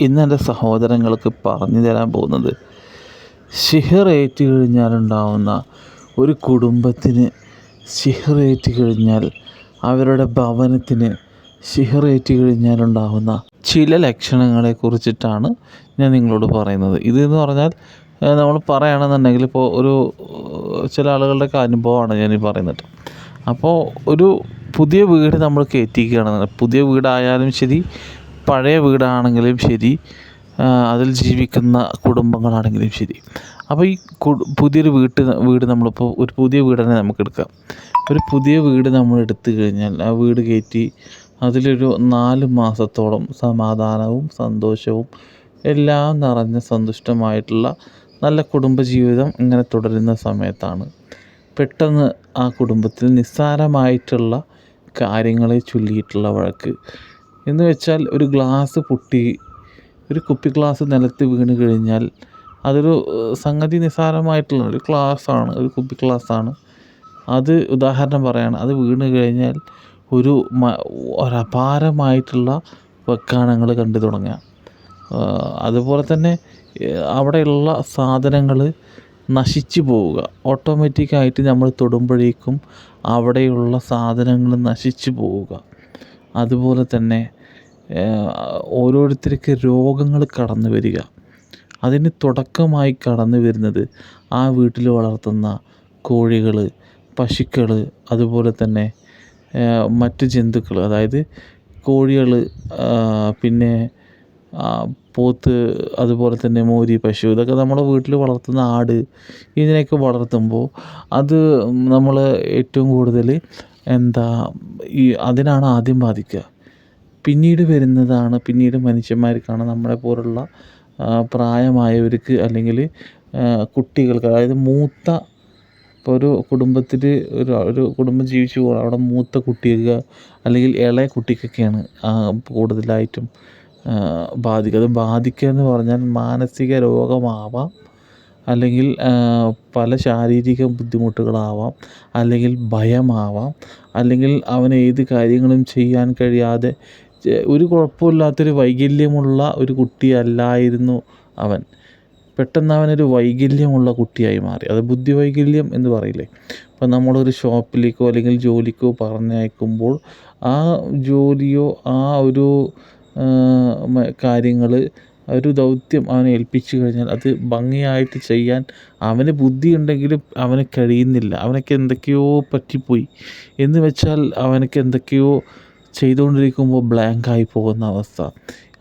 ഇന്ന് എൻ്റെ സഹോദരങ്ങൾക്ക് പറഞ്ഞു തരാൻ പോകുന്നത് സിഹറേറ്റ് കഴിഞ്ഞാലുണ്ടാവുന്ന ഒരു കുടുംബത്തിന്, സിഹറേറ്റ് കഴിഞ്ഞാൽ അവരുടെ ഭവനത്തിന്, സിഹറേറ്റ് കഴിഞ്ഞാലുണ്ടാവുന്ന ചില ലക്ഷണങ്ങളെ കുറിച്ചിട്ടാണ് ഞാൻ നിങ്ങളോട് പറയുന്നത്. ഇതെന്ന് പറഞ്ഞാൽ നമ്മൾ പറയുകയാണെന്നുണ്ടെങ്കിൽ ഇപ്പോൾ ചില ആളുകളുടെയൊക്കെ അനുഭവമാണ് ഞാനീ പറയുന്നത്. അപ്പോൾ ഒരു പുതിയ വീട് നമ്മൾ കയറ്റിക്കുകയാണെന്നുണ്ടെങ്കിൽ, പുതിയ വീടായാലും ശരി, പഴയ വീടാണെങ്കിലും ശരി, അതിൽ ജീവിക്കുന്ന കുടുംബങ്ങളാണെങ്കിലും ശരി. അപ്പോൾ ഈ പുതിയൊരു വീട് നമ്മളിപ്പോൾ ഒരു പുതിയ വീട് തന്നെ നമുക്ക് എടുക്കാം. ഒരു പുതിയ വീട് നമ്മൾ എടുത്തു കഴിഞ്ഞാൽ ആ വീട് കയറ്റി അതിലൊരു 4 മാസത്തോളം സമാധാനവും സന്തോഷവും എല്ലാം നിറഞ്ഞ സന്തുഷ്ടമായിട്ടുള്ള നല്ല കുടുംബജീവിതം ഇങ്ങനെ തുടരുന്ന സമയത്താണ് പെട്ടെന്ന് ആ കുടുംബത്തിൽ നിസ്സാരമായിട്ടുള്ള കാര്യങ്ങളെ ചൊല്ലിയിട്ടുള്ള വഴക്ക്. എന്ന് വെച്ചാൽ ഒരു ഗ്ലാസ് പൊട്ടി, ഒരു കുപ്പി ഗ്ലാസ് നിലത്ത് വീണ് കഴിഞ്ഞാൽ അതൊരു സംഗതി നിസ്സാരമായിട്ടുള്ള ഒരു ഗ്ലാസ്സാണ്, ഒരു കുപ്പി ഗ്ലാസ്സാണ്. അത് ഉദാഹരണം പറയുകയാണ്. അത് വീണ് കഴിഞ്ഞാൽ ഒരപാരമായിട്ടുള്ള വക്കാണങ്ങൾ കണ്ടു തുടങ്ങുക. അതുപോലെ തന്നെ അവിടെയുള്ള സാധനങ്ങൾ നശിച്ചു പോവുക. ഓട്ടോമാറ്റിക്കായിട്ട് നമ്മൾ തൊടുമ്പോഴേക്കും അവിടെയുള്ള സാധനങ്ങൾ നശിച്ചു പോവുക. അതുപോലെ തന്നെ ഓരോരുത്തർക്ക് രോഗങ്ങൾ കടന്നു വരിക. അതിന് തുടക്കമായി കടന്നു വരുന്നത് ആ വീട്ടിൽ വളർത്തുന്ന കോഴികൾ, പശുക്കൾ, അതുപോലെ തന്നെ മറ്റ് ജന്തുക്കൾ, അതായത് കോഴികൾ, പിന്നെ പോത്ത്, അതുപോലെ തന്നെ മോരി, പശു, ഇതൊക്കെ നമ്മുടെ വീട്ടിൽ വളർത്തുന്ന ആട്, ഇതിനെയൊക്കെ വളർത്തുമ്പോൾ അത് നമ്മൾ ഏറ്റവും കൂടുതൽ അതിനാണ് ആദ്യം ബാധിക്കുക. പിന്നീട് മനുഷ്യന്മാർക്കാണ്, നമ്മളെ പോലുള്ള പ്രായമായവർക്ക് അല്ലെങ്കിൽ കുട്ടികൾക്ക്, അതായത് ഇപ്പോൾ ഒരു കുടുംബത്തിൽ ഒരു കുടുംബം ജീവിച്ചു പോകണം, അവിടെ മൂത്ത കുട്ടികൾക്ക് അല്ലെങ്കിൽ ഇളയ കുട്ടിക്കൊക്കെയാണ് കൂടുതലായിട്ടും ബാധിക്കുക. അത് ബാധിക്കുക എന്ന് പറഞ്ഞാൽ മാനസിക രോഗമാവാം, അല്ലെങ്കിൽ പല ശാരീരിക ബുദ്ധിമുട്ടുകളാവാം, അല്ലെങ്കിൽ ഭയമാവാം, അല്ലെങ്കിൽ അവന് ഏത് കാര്യങ്ങളും ചെയ്യാൻ കഴിയാതെ ഒരു കുഴപ്പമില്ലാത്തൊരു വൈകല്യമുള്ള ഒരു കുട്ടിയല്ലായിരുന്നു അവൻ. പെട്ടെന്ന് അവനൊരു വൈകല്യമുള്ള കുട്ടിയായി മാറി. അത് ബുദ്ധിവൈകല്യം എന്ന് പറയില്ലേ. ഇപ്പം നമ്മളൊരു ഷോപ്പിലേക്കോ അല്ലെങ്കിൽ ജോലിക്കോ പറഞ്ഞയക്കുമ്പോൾ ആ ജോലിയോ ആ ഒരു കാര്യങ്ങൾ, ഒരു ദൗത്യം അവനെ ഏൽപ്പിച്ചു കഴിഞ്ഞാൽ അത് ഭംഗിയായിട്ട് ചെയ്യാൻ അവന് ബുദ്ധിയുണ്ടെങ്കിലും അവന് കഴിയുന്നില്ല. അവനൊക്കെ എന്തൊക്കെയോ പറ്റിപ്പോയി എന്ന് വെച്ചാൽ അവനൊക്കെ എന്തൊക്കെയോ ചെയ്തുകൊണ്ടിരിക്കുമ്പോൾ ബ്ലാങ്കായി പോകുന്ന അവസ്ഥ.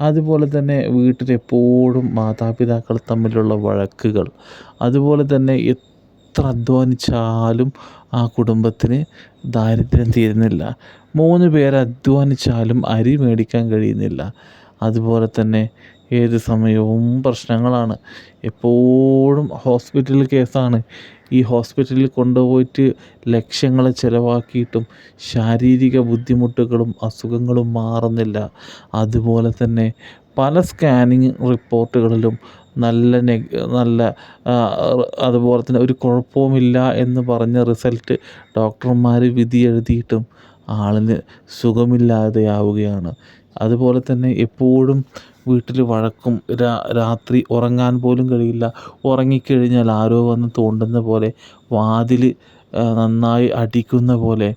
അതുപോലെ തന്നെ വീട്ടിലെപ്പോഴും മാതാപിതാക്കൾ തമ്മിലുള്ള വഴക്കുകൾ. അതുപോലെ തന്നെ എത്ര അധ്വാനിച്ചാലും ആ കുടുംബത്തിന് ദാരിദ്ര്യം തീരുന്നില്ല. 3 പേർ അധ്വാനിച്ചാലും അരി മേടിക്കാൻ കഴിയുന്നില്ല. അതുപോലെ തന്നെ ഏത് സമയവും പ്രശ്നങ്ങളാണ്. എപ്പോഴും ഹോസ്പിറ്റൽ കേസാണ്. ഈ ഹോസ്പിറ്റലിൽ കൊണ്ടുപോയിട്ട് ലക്ഷങ്ങൾ ചിലവാക്കിയിട്ടും ശാരീരിക ബുദ്ധിമുട്ടുകളും അസുഖങ്ങളും മാറുന്നില്ല. അതുപോലെ തന്നെ പല സ്കാനിങ് റിപ്പോർട്ടുകളിലും നല്ല അതുപോലെ തന്നെ ഒരു കുഴപ്പവുമില്ല എന്ന് പറഞ്ഞ റിസൾട്ട് ഡോക്ടർമാർ വിധി എഴുതിയിട്ടും ആളിന് സുഖമില്ലാതെയാവുകയാണ്. അതുപോലെ തന്നെ എപ്പോഴും വീട്ടിൽ വഴക്കും, രാത്രി ഉറങ്ങാൻ പോലും കഴിയില്ല. ഉറങ്ങിക്കഴിഞ്ഞാൽ ആരോ വന്ന് തോണ്ടുന്ന പോലെ, വാതിൽ നന്നായി അടിക്കുന്ന പോലെ,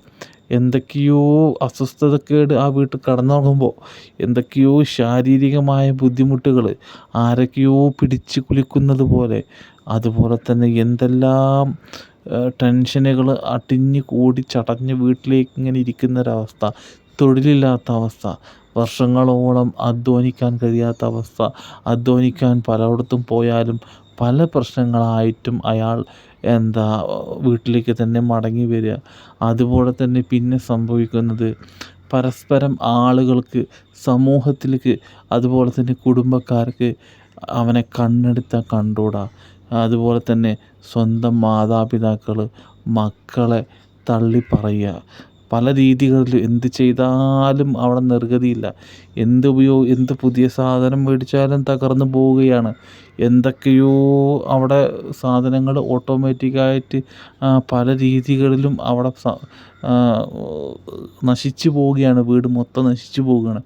എന്തൊക്കെയോ അസ്വസ്ഥതക്കേട് ആ വീട്ടിൽ കടന്നുറങ്ങുമ്പോൾ എന്തൊക്കെയോ ശാരീരികമായ ബുദ്ധിമുട്ടുകൾ, ആരൊക്കെയോ പിടിച്ച് കുലുക്കുന്നത് പോലെ, അതുപോലെ തന്നെ എന്തെല്ലാം ടെൻഷനുകൾ അടിഞ്ഞ് കൂടി ചടഞ്ഞ് വീട്ടിലേക്ക് ഇങ്ങനെ ഇരിക്കുന്നൊരവസ്ഥ, തൊഴിലില്ലാത്ത അവസ്ഥ, വർഷങ്ങളോളം അധ്വാനിക്കാൻ കഴിയാത്ത അവസ്ഥ, അധ്വാനിക്കാൻ പലയിടത്തും പോയാലും പല പ്രശ്നങ്ങളായിട്ടും അയാൾ വീട്ടിലേക്ക് തന്നെ മടങ്ങി വരിക. അതുപോലെ തന്നെ പിന്നെ സംഭവിക്കുന്നത് പരസ്പരം ആളുകൾക്ക്, സമൂഹത്തിലേക്ക്, അതുപോലെ തന്നെ കുടുംബക്കാർക്ക് അവനെ കണ്ണെടുത്താൽ കണ്ടുകൂടാ. അതുപോലെ തന്നെ സ്വന്തം മാതാപിതാക്കൾ മക്കളെ തള്ളിപ്പറയുക. പല രീതികളിൽ എന്ത് ചെയ്താലും അവിടെ നിർഗതിയില്ല. എന്ത് പുതിയ സാധനം മേടിച്ചാലും തകർന്നു പോവുകയാണ്. എന്തൊക്കെയോ അവിടെ സാധനങ്ങൾ ഓട്ടോമാറ്റിക്കായിട്ട് പല രീതികളിലും അവിടെ നശിച്ചു പോവുകയാണ്. വീട് മൊത്തം നശിച്ചു പോവുകയാണ്.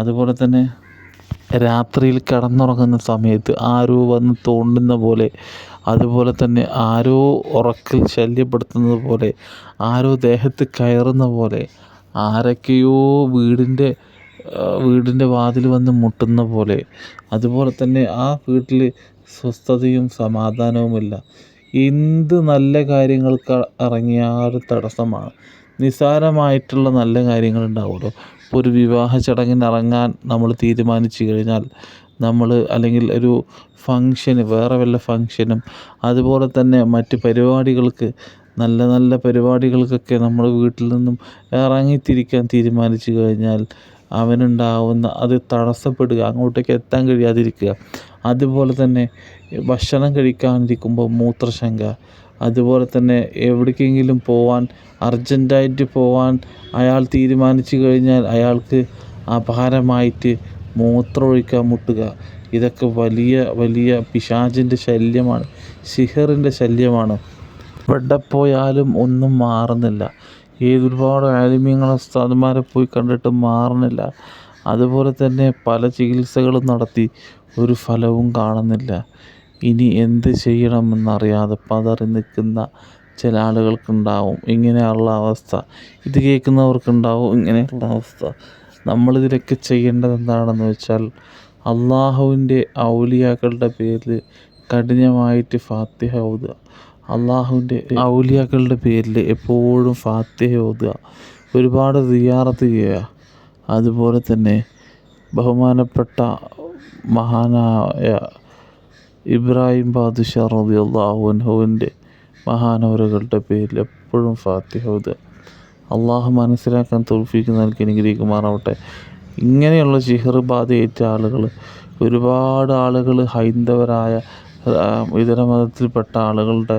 അതുപോലെ തന്നെ രാത്രിയിൽ കിടന്നുറങ്ങുന്ന സമയത്ത് ആരോ വന്ന് തോണ്ടുന്ന പോലെ, അതുപോലെ തന്നെ ആരോ ഉറക്കിൽ ശല്യപ്പെടുത്തുന്നത് പോലെ, ആരോ ദേഹത്ത് കയറുന്ന പോലെ, ആരൊക്കെയോ വീടിൻ്റെ വാതിൽ വന്ന് മുട്ടുന്ന പോലെ, അതുപോലെ തന്നെ ആ വീട്ടിൽ സ്വസ്ഥതയും സമാധാനവുമില്ല. എന്ത് നല്ല കാര്യങ്ങൾക്ക് ഇറങ്ങിയാലും തടസ്സമാണ്. നിസ്സാരമായിട്ടുള്ള നല്ല കാര്യങ്ങളുണ്ടാവുമല്ലോ. ഇപ്പോൾ ഒരു വിവാഹ ചടങ്ങിന് ഇറങ്ങാൻ നമ്മൾ തീരുമാനിച്ചു കഴിഞ്ഞാൽ, അല്ലെങ്കിൽ ഒരു ഫങ്ഷന്, വേറെ വല്ല ഫങ്ഷനും, അതുപോലെ തന്നെ മറ്റ് പരിപാടികൾക്ക്, നല്ല നല്ല പരിപാടികൾക്കൊക്കെ നമ്മൾ വീട്ടിൽ നിന്നും ഇറങ്ങിത്തിരിക്കാൻ തീരുമാനിച്ചു കഴിഞ്ഞാൽ അത് തടസ്സപ്പെടുക, അങ്ങോട്ടേക്ക് എത്താൻ കഴിയാതിരിക്കുക. അതുപോലെ തന്നെ ഭക്ഷണം കഴിക്കാനിരിക്കുമ്പോൾ മൂത്രശങ്ക, അതുപോലെ തന്നെ എവിടേക്കെങ്കിലും പോവാൻ, അർജൻറ്റായിട്ട് പോവാൻ അയാൾ തീരുമാനിച്ചു കഴിഞ്ഞാൽ അയാൾക്ക് അപാരമായിട്ട് മൂത്രമൊഴിക്കാൻ മുട്ടുക. ഇതൊക്കെ വലിയ വലിയ പിശാചിൻ്റെ ശല്യമാണ്, സിഹറിൻ്റെ ശല്യമാണ്. എവിടെ പോയാലും ഒന്നും മാറുന്നില്ല. ഒരുപാട് ആലിമീങ്ങളെ ഉസ്താദുമാരെ പോയി കണ്ടിട്ട് മാറുന്നില്ല. അതുപോലെ തന്നെ പല ചികിത്സകളും നടത്തി ഒരു ഫലവും കാണുന്നില്ല. ഇനി എന്ത് ചെയ്യണമെന്നറിയാതെ പതറി നിൽക്കുന്ന ചില ആളുകൾക്കുണ്ടാവും ഇങ്ങനെയുള്ള അവസ്ഥ. ഇത് കേൾക്കുന്നവർക്കുണ്ടാവും ഇങ്ങനെയുള്ള അവസ്ഥ. നമ്മളിതിലൊക്കെ ചെയ്യേണ്ടത് എന്താണെന്ന് വെച്ചാൽ, അള്ളാഹുവിൻ്റെ ഔലിയാക്കളുടെ പേരിൽ കഠിനമായിട്ട് ഫാത്തിഹ ഓതുക. അള്ളാഹുവിൻ്റെ ഔലിയാക്കളുടെ പേരിൽ എപ്പോഴും ഫാത്തിഹ ഓതുക. ഒരുപാട് സിയാറത്ത് ചെയ്യുക. അതുപോലെ തന്നെ ബഹുമാനപ്പെട്ട മഹാനായ ഇബ്രാഹിം ബാദുഷാ റളിയല്ലാഹു അൻഹുവിൻ്റെ മഹാനവറുകളുടെ പേരിൽ എപ്പോഴും ഫാത്തിഹ ഓതുക. അള്ളാഹു മനസ്സിലാക്കാൻ തൗഫീഖ് നൽകി അനുഗ്രഹിക്കുമാറാവട്ടെ. ഇങ്ങനെയുള്ള സിഹർ ബാധയേറ്റ ആളുകൾ, ഒരുപാട് ആളുകൾ ഹൈന്ദവരായ ഇതര മതത്തിൽപ്പെട്ട ആളുകളുടെ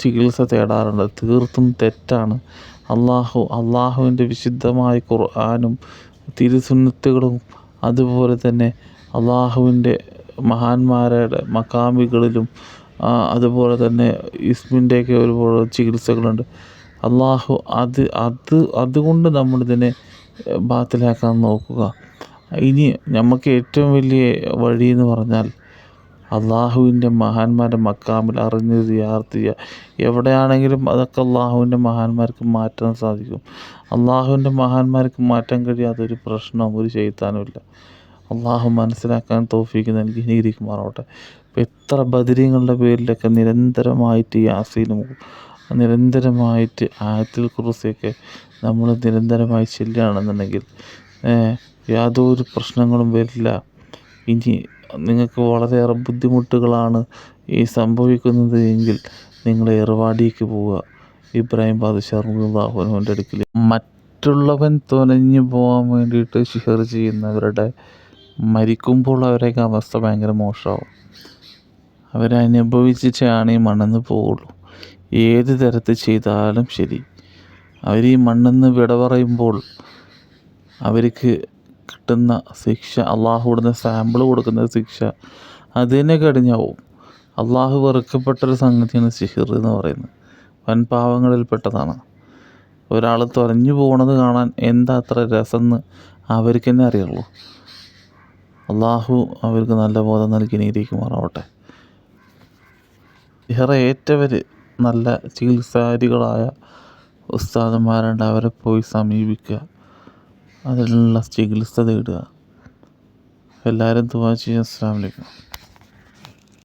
ചികിത്സ തേടാറുണ്ട്. തീർത്തും തെറ്റാണ്. അള്ളാഹുവിൻ്റെ വിശുദ്ധമായ ഖുർആനും തിരുസുന്നത്തുകളും, അതുപോലെ തന്നെ അള്ളാഹുവിൻ്റെ മഹാന്മാരുടെ മക്കാമികളിലും, അതുപോലെ തന്നെ ഇസ്മിൻ്റെയൊക്കെ ഒരുപാട് ചികിത്സകളുണ്ട്. അതുകൊണ്ട് നമ്മളിതിനെ ബാത്തിലാക്കാൻ നോക്കുക. ഇനി നമുക്ക് ഏറ്റവും വലിയ വഴി എന്ന് പറഞ്ഞാൽ, അള്ളാഹുവിൻ്റെ മഹാന്മാരുടെ മക്കാമിൽ അറിഞ്ഞ് സിയാറത്ത് ചെയ്യുക. എവിടെയാണെങ്കിലും അതൊക്കെ അള്ളാഹുവിൻ്റെ മഹാന്മാർക്ക് മാറ്റാൻ സാധിക്കും. അള്ളാഹുവിൻ്റെ മഹാന്മാർക്ക് മാറ്റാൻ കഴിയാത്തൊരു പ്രശ്നവും ഒരു ശൈത്താനുമില്ല. അള്ളാഹു മനസ്സിലാക്കാൻ തൗഫീഖ് നൽകി അനുഗ്രഹിക്കുമാറാവട്ടെ. ഇപ്പോൾ എത്ര ബദരീങ്ങളുടെ പേരിലൊക്കെ നിരന്തരമായിട്ട് യാസീനും, നിരന്തരമായിട്ട് ആയത്തുൽ കുർസിയൊക്കെ നമ്മൾ നിരന്തരമായി ചെല്ലുകയാണെന്നുണ്ടെങ്കിൽ യാതൊരു പ്രശ്നങ്ങളും വരില്ല. ഇനി നിങ്ങൾക്ക് വളരെയേറെ ബുദ്ധിമുട്ടുകളാണ് ഈ സംഭവിക്കുന്നത് എങ്കിൽ നിങ്ങൾ ഏർവാടിക്ക് പോവുക. ഇബ്രാഹിം ബാദുഷാ റളിയല്ലാഹു അൻഹുവിൻ്റെ അടുക്കൽ മറ്റുള്ളവൻ തുനഞ്ഞു പോകാൻ വേണ്ടിയിട്ട് സിഹർ ചെയ്യുന്നവരുടെ മരിക്കുമ്പോൾ അവരൊക്കെ അവസ്ഥ ഭയങ്കര മോശമാവും. അവരനുഭവിച്ചാണ് ഈ മണ്ണിന്ന് പോവുള്ളൂ. ഏത് തരത്തിൽ ചെയ്താലും ശരി, അവർ ഈ മണ്ണിന്ന് വിട പറയുമ്പോൾ അവർക്ക് കിട്ടുന്ന ശിക്ഷ, അള്ളാഹു കൊടുക്കുന്ന സാമ്പിൾ കൊടുക്കുന്ന ശിക്ഷ അതിനെ കടിഞ്ഞാവും. അള്ളാഹു വെറുക്കപ്പെട്ടൊരു സംഗതിയാണ് സിഹിർ എന്ന് പറയുന്നത്. വൻപാവങ്ങളിൽപ്പെട്ടതാണ്. ഒരാൾ തുലഞ്ഞു പോകുന്നത് കാണാൻ എന്താ അത്ര രസമെന്ന് അവർക്ക് തന്നെ അറിയുള്ളൂ. അള്ളാഹു അവർക്ക് നല്ല ബോധം നൽകി അനുഗ്രഹിക്കുമാറാവട്ടെ. സിഹർ ഏറ്റവർ നല്ല ചികിത്സാരികളായ ഉസ്താദന്മാരുണ്ട്, അവരെ പോയി സമീപിക്കുക, അതിനുള്ള ചികിത്സ തേടുക. എല്ലാവരും ദുആ ചെയ്യുക. അസ്സലാമു അലൈക്കും.